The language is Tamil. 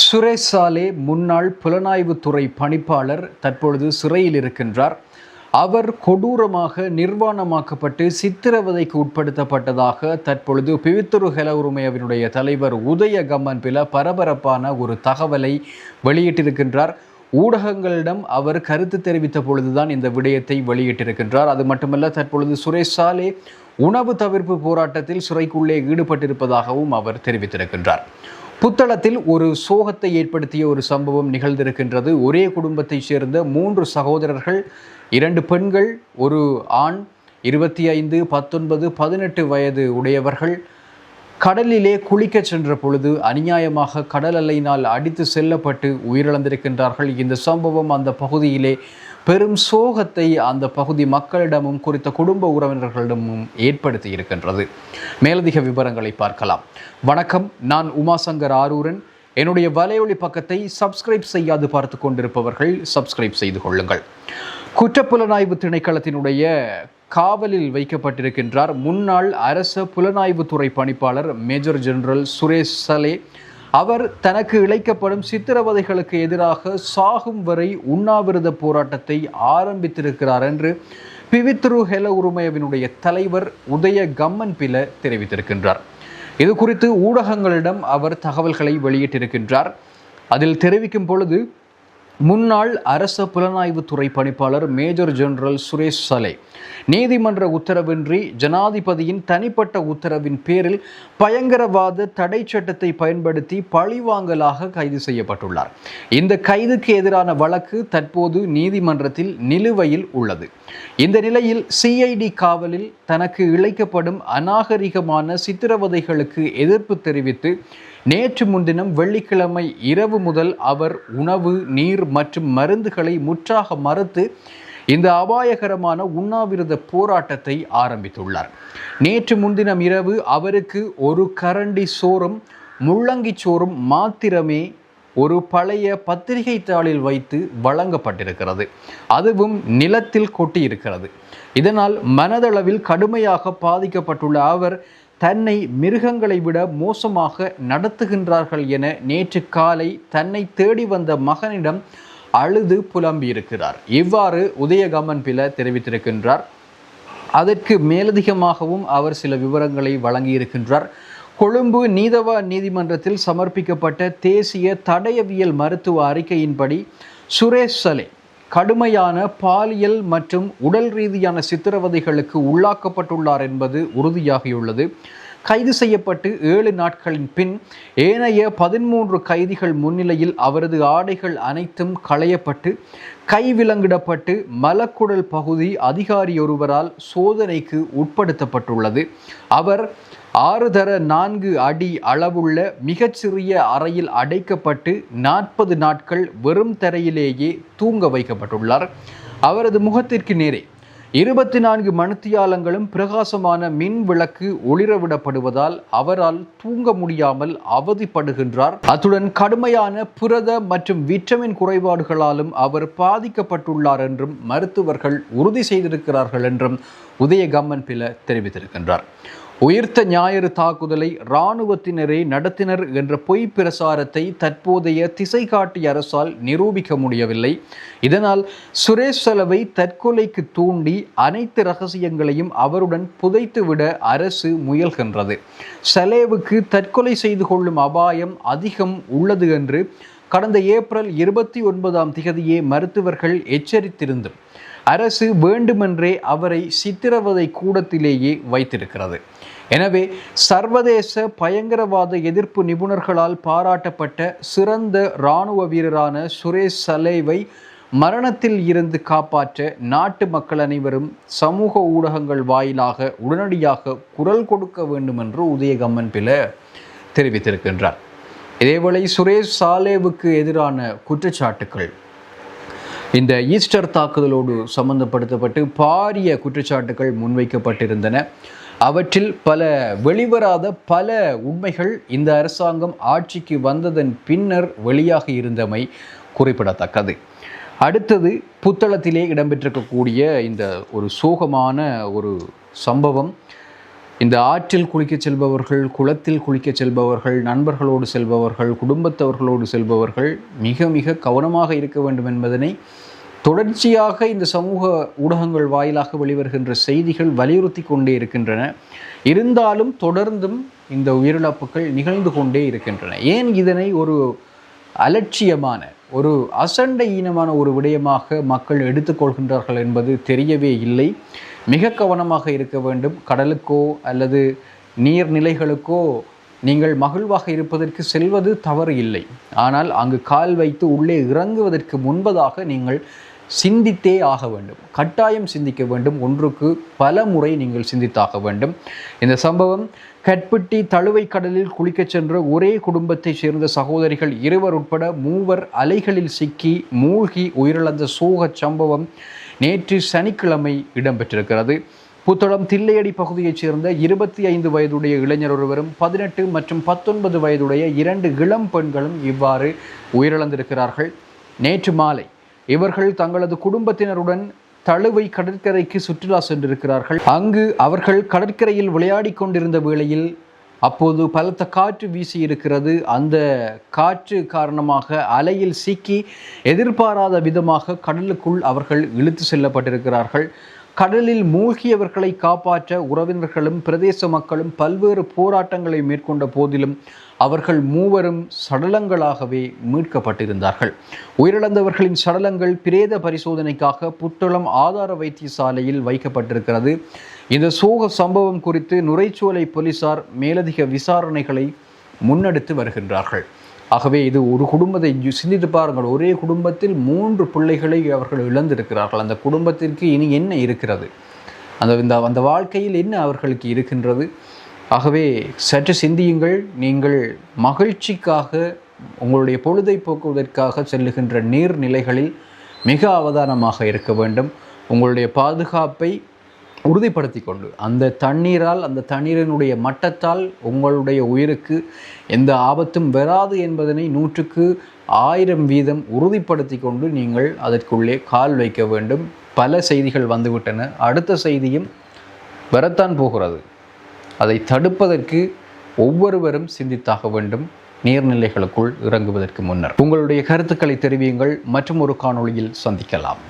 சுரேஷ் சாலே முன்னாள் புலனாய்வுத்துறை பணிப்பாளர் தற்பொழுது சிறையில் இருக்கின்றார். அவர் கொடூரமாக நிர்வாணமாக்கப்பட்டு சித்திரவதைக்கு உட்படுத்தப்பட்டதாக தற்பொழுது பிவித்துரு ஹெல உரிமையவினுடைய தலைவர் உதய கம்மன்பில பரபரப்பான ஒரு தகவலை வெளியிட்டிருக்கின்றார். ஊடகங்களிடம் அவர் கருத்து தெரிவித்த பொழுதுதான் இந்த விடயத்தை வெளியிட்டிருக்கின்றார். அது மட்டுமல்ல, தற்பொழுது சுரேஷ் சாலே உணவு தவிர்ப்பு போராட்டத்தில் சிறைக்குள்ளே ஈடுபட்டிருப்பதாகவும் அவர் தெரிவித்திருக்கின்றார். புத்தளத்தில் ஒரு சோகத்தை ஏற்படுத்திய ஒரு சம்பவம் நிகழ்ந்திருக்கின்றது. ஒரே குடும்பத்தைச் சேர்ந்த 3 சகோதரர்கள், 2 பெண்கள், ஒரு ஆண், 25, 19, 18 வயது உடையவர்கள் கடலிலே குளிக்க சென்ற பொழுது அநியாயமாக கடல் அலையினால் அடித்து செல்லப்பட்டு உயிரிழந்திருக்கின்றார்கள். இந்த சம்பவம் அந்த பகுதியிலே பெரும் சோகத்தை அந்த பகுதி மக்களிடமும் குறித்த குடும்ப உறவினர்களிடமும் ஏற்படுத்தி இருக்கின்றது. மேலதிக விவரங்களை பார்க்கலாம். வணக்கம், நான் உமாசங்கர் ஆரூரன். என்னுடைய வலையொலி பக்கத்தை சப்ஸ்கிரைப் செய்யாது பார்த்து கொண்டிருப்பவர்கள் சப்ஸ்கிரைப் செய்து கொள்ளுங்கள். குற்றப்புலனாய்வு திணைக்களத்தினுடைய காவலில் வைக்கப்பட்டிருக்கின்றார் முன்னாள் அரச புலனாய்வுத்துறை பணிப்பாளர் மேஜர் ஜெனரல் சுரேஷ் சலே. அவர் தனக்கு இழைக்கப்படும் சித்திரவதைகளுக்கு எதிராக சாகும் வரை உண்ணாவிரத போராட்டத்தை ஆரம்பித்திருக்கிறார் என்று பிவித்துரு ஹெல உரிமையவினுடைய தலைவர் உதய கம்மன்பில தெரிவித்திருக்கின்றார். இது குறித்து ஊடகங்களிடம் அவர் தகவல்களை வெளியிட்டிருக்கின்றார். அதில் தெரிவிக்கும் பொழுது, முன்னாள் அரச புலனாய்வுத்துறை பணிப்பாளர் மேஜர் ஜெனரல் சுரேஷ் சலே நீதிமன்ற உத்தரவின்றி ஜனாதிபதியின் தனிப்பட்ட உத்தரவின் பேரில் பயங்கரவாத தடை சட்டத்தை பயன்படுத்தி பழிவாங்கலாக கைது செய்யப்பட்டுள்ளார். இந்த கைதுக்கு எதிரான வழக்கு தற்போது நீதிமன்றத்தில் நிலுவையில் உள்ளது. இந்த நிலையில் சிஐடி காவலில் தனக்கு இழைக்கப்படும் அநாகரிகமான சித்திரவதைகளுக்கு எதிர்ப்பு தெரிவித்து நேற்று முன்தினம் வெள்ளிக்கிழமை இரவு முதல் அவர் உணவு, நீர் மற்றும் மருந்துகளை முற்றாக மறுத்து இந்த அபாயகரமான உண்ணாவிரத போராட்டத்தை ஆரம்பித்துள்ளார். நேற்று முன்தினம் இரவு அவருக்கு ஒரு கரண்டி சோறும் முள்ளங்கி சோறும் மாத்திரமே ஒரு பழைய பத்திரிகை தாளில் வைத்து வழங்கப்பட்டிருக்கிறது. அதுவும் நிலத்தில் கொட்டியிருக்கிறது. இதனால் மனதளவில் கடுமையாக பாதிக்கப்பட்டுள்ள அவர் தன்னை மிருகங்களை விட மோசமாக நடத்துகின்றார்கள் என நேற்று காலை தன்னை தேடி வந்த மகனிடம் அழுது புலம்பியிருக்கிறார். இவ்வாறு உதய கம்மன்பில தெரிவித்திருக்கின்றார். அதற்கு மேலதிகமாகவும் அவர் சில விவரங்களை வழங்கியிருக்கின்றார். கொழும்பு நீதவான் நீதிமன்றத்தில் சமர்ப்பிக்கப்பட்ட தேசிய தடயவியல் மருத்துவ அறிக்கையின்படி சுரேஷ் சலே கடுமையான பாலியல் மற்றும் உடல் ரீதியான சித்திரவதைகளுக்கு உள்ளாக்கப்பட்டுள்ளார் என்பது உறுதியாகியுள்ளது. கைது செய்யப்பட்டு 7 நாட்களின் பின் ஏனைய 13 கைதிகள் முன்னிலையில் அவரது ஆடைகள் அனைத்தும் களையப்பட்டு கைவிலங்கிடப்பட்டு மலக்குடல் பகுதி அதிகாரியொருவரால் சோதனைக்கு உட்படுத்தப்பட்டுள்ளது. அவர் 6'4" அடி அளவுள்ள மிகச்சிறிய அறையில் அடைக்கப்பட்டு 40 நாட்கள் வெறும் தரையிலேயே தூங்க வைக்கப்பட்டுள்ளார். அவரது முகத்திற்கு நேரே 24 மணித்தியாலங்களும் பிரகாசமான மின் விளக்கு ஒளிரவிடப்படுவதால் அவரால் தூங்க முடியாமல் அவதிப்படுகின்றார். அத்துடன் கடுமையான புரத மற்றும் விட்டமின் குறைபாடுகளாலும் அவர் பாதிக்கப்பட்டுள்ளார் என்றும் மருத்துவர்கள் உறுதி செய்திருக்கிறார்கள் என்றும் உதய கம்மன்பில தெரிவித்திருக்கின்றார். உயிர்த்த ஞாயிறு தாக்குதலை இராணுவத்தினரே நடத்தினர் என்ற பொய் பிரசாரத்தை தற்போதைய திசை காட்டிய அரசால் நிரூபிக்க முடியவில்லை. இதனால் சுரேஷ் சலேவை தற்கொலைக்கு தூண்டி அனைத்து ரகசியங்களையும் அவருடன் புதைத்துவிட அரசு முயல்கின்றது. சலேவுக்கு தற்கொலை செய்து கொள்ளும் அபாயம் அதிகம் உள்ளது என்று கடந்த ஏப்ரல் 29 மருத்துவர்கள் எச்சரித்திருந்தும் அரசு வேண்டுமென்றே அவரை சித்திரவதை கூடத்திலேயே வைத்திருக்கிறது. எனவே சர்வதேச பயங்கரவாத எதிர்ப்பு நிபுணர்களால் பாராட்டப்பட்ட சிறந்த இராணுவ வீரரான சுரேஷ் சலேவை மரணத்தில் இருந்து காப்பாற்ற நாட்டு மக்கள் அனைவரும் சமூக ஊடகங்கள் வாயிலாக உடனடியாக குரல் கொடுக்க வேண்டும் என்று உதய கம்மன்பில தெரிவித்திருக்கின்றார். இதேவேளை சுரேஷ் சாலேவுக்கு எதிரான குற்றச்சாட்டுக்கள் இந்த ஈஸ்டர் தாக்குதலோடு சம்பந்தப்படுத்தப்பட்டு பாரிய குற்றச்சாட்டுகள் முன்வைக்கப்பட்டிருந்தன. அவற்றில் பல வெளிவராத பல உண்மைகள் இந்த அரசாங்கம் ஆட்சிக்கு வந்ததன் பின்னர் வெளியாகி இருந்தமை குறிப்பிடத்தக்கது. அடுத்தது புத்தளத்திலே இடம்பெற்றிருக்கக்கூடிய இந்த ஒரு சோகமான ஒரு சம்பவம். இந்த ஆற்றில் குளிக்கச் செல்பவர்கள், குளத்தில் குளிக்கச் செல்பவர்கள், நண்பர்களோடு செல்பவர்கள், குடும்பத்தவர்களோடு செல்பவர்கள் மிக மிக கவனமாக இருக்க வேண்டும் என்பதனை தொடர்ச்சியாக இந்த சமூக ஊடகங்கள் வாயிலாக வெளிவருகின்ற செய்திகள் வலியுறுத்தி கொண்டே இருக்கின்றன. இருந்தாலும் தொடர்ந்தும் இந்த உயிரிழப்புகள் நிகழ்ந்து கொண்டே இருக்கின்றன. ஏன் இதனை ஒரு அலட்சியமான, ஒரு அசண்டையீனமான ஒரு விடயமாக மக்கள் எடுத்துக்கொள்கின்றார்கள் என்பது தெரியவே இல்லை. மிக கவனமாக இருக்க வேண்டும். கடலுக்கோ அல்லது நீர்நிலைகளுக்கோ நீங்கள் மகிழ்வாக இருப்பதற்கு செல்வது தவறு இல்லை. ஆனால் அங்கு கால் வைத்து உள்ளே இறங்குவதற்கு முன்பதாக நீங்கள் சிந்தித்தே ஆக வேண்டும். கட்டாயம் சிந்திக்க வேண்டும். ஒன்றுக்கு பல முறை நீங்கள் சிந்தித்தாக வேண்டும். இந்த சம்பவம் கட்பிட்டி தழுவை கடலில் குளிக்கச் சென்ற ஒரே குடும்பத்தைச் சேர்ந்த சகோதரிகள் 2 உட்பட 3 அலைகளில் சிக்கி மூழ்கி உயிரிழந்த சோக சம்பவம் நேற்று சனிக்கிழமை இடம்பெற்றிருக்கிறது. புத்தளம் தில்லையடி பகுதியைச் சேர்ந்த 25 வயதுடைய இளைஞர் ஒருவரும் 18 மற்றும் 19 வயதுடைய 2 இளம் பெண்களும் இவ்வாறு உயிரிழந்திருக்கிறார்கள். நேற்று மாலை இவர்கள் தங்களது குடும்பத்தினருடன் தழுவை கடற்கரைக்கு சுற்றுலா சென்றிருக்கிறார்கள். அங்கு அவர்கள் கடற்கரையில் விளையாடி கொண்டிருந்த வேளையில் அப்போது பலத்த காற்று வீசி இருக்கிறது. அந்த காற்று காரணமாக அலையில் சிக்கி எதிர்பாராத விதமாக கடலுக்குள் அவர்கள் இழுத்து செல்லப்பட்டிருக்கிறார்கள். கடலில் மூழ்கியவர்களை காப்பாற்ற உறவினர்களும் பிரதேச மக்களும் பல்வேறு போராட்டங்களை மேற்கொண்ட போதிலும் அவர்கள் 3 சடலங்களாகவே மீட்கப்பட்டிருந்தார்கள். உயிரிழந்தவர்களின் சடலங்கள் பிரேத பரிசோதனைக்காக புத்தளம் ஆதார வைத்தியசாலையில் வைக்கப்பட்டிருக்கிறது. இந்த சோக சம்பவம் குறித்து நுரைச்சோலை போலீசார் மேலதிக விசாரணைகளை முன்னெடுத்து வருகின்றார்கள். ஆகவே இது ஒரு குடும்பத்தை சிந்தித்து பாருங்கள். ஒரே குடும்பத்தில் 3 பிள்ளைகளை அவர்கள் இழந்திருக்கிறார்கள். அந்த குடும்பத்திற்கு இனி என்ன இருக்கிறது? அந்த வாழ்க்கையில் என்ன அவர்களுக்கு இருக்கின்றது? ஆகவே சற்று சிந்தியுங்கள். நீங்கள் மகிழ்ச்சிக்காக, உங்களுடைய பொழுதை போக்குவதற்காக செல்லுகின்ற நீர்நிலைகளில் மிக அவதானமாக இருக்க வேண்டும். உங்களுடைய பாதுகாப்பை உறுதிப்படுத்தி கொண்டு அந்த தண்ணீரால், அந்த தண்ணீரினுடைய மட்டத்தால் உங்களுடைய உயிருக்கு எந்த ஆபத்தும் வராது என்பதனை 100க்கு 1000% உறுதிப்படுத்தி கொண்டு நீங்கள் அதற்குள்ளே கால் வைக்க வேண்டும். பல செய்திகள் வந்துவிட்டன. அடுத்த செய்தியும் வரத்தான் போகிறது. அதை தடுப்பதற்கு ஒவ்வொருவரும் சிந்தித்தாக வேண்டும். நீர்நிலைகளுக்குள் இறங்குவதற்கு முன்னர் உங்களுடைய கருத்துக்களை தெரிவியுங்கள். மற்றும் ஒரு காணொளியில் சந்திக்கலாம்.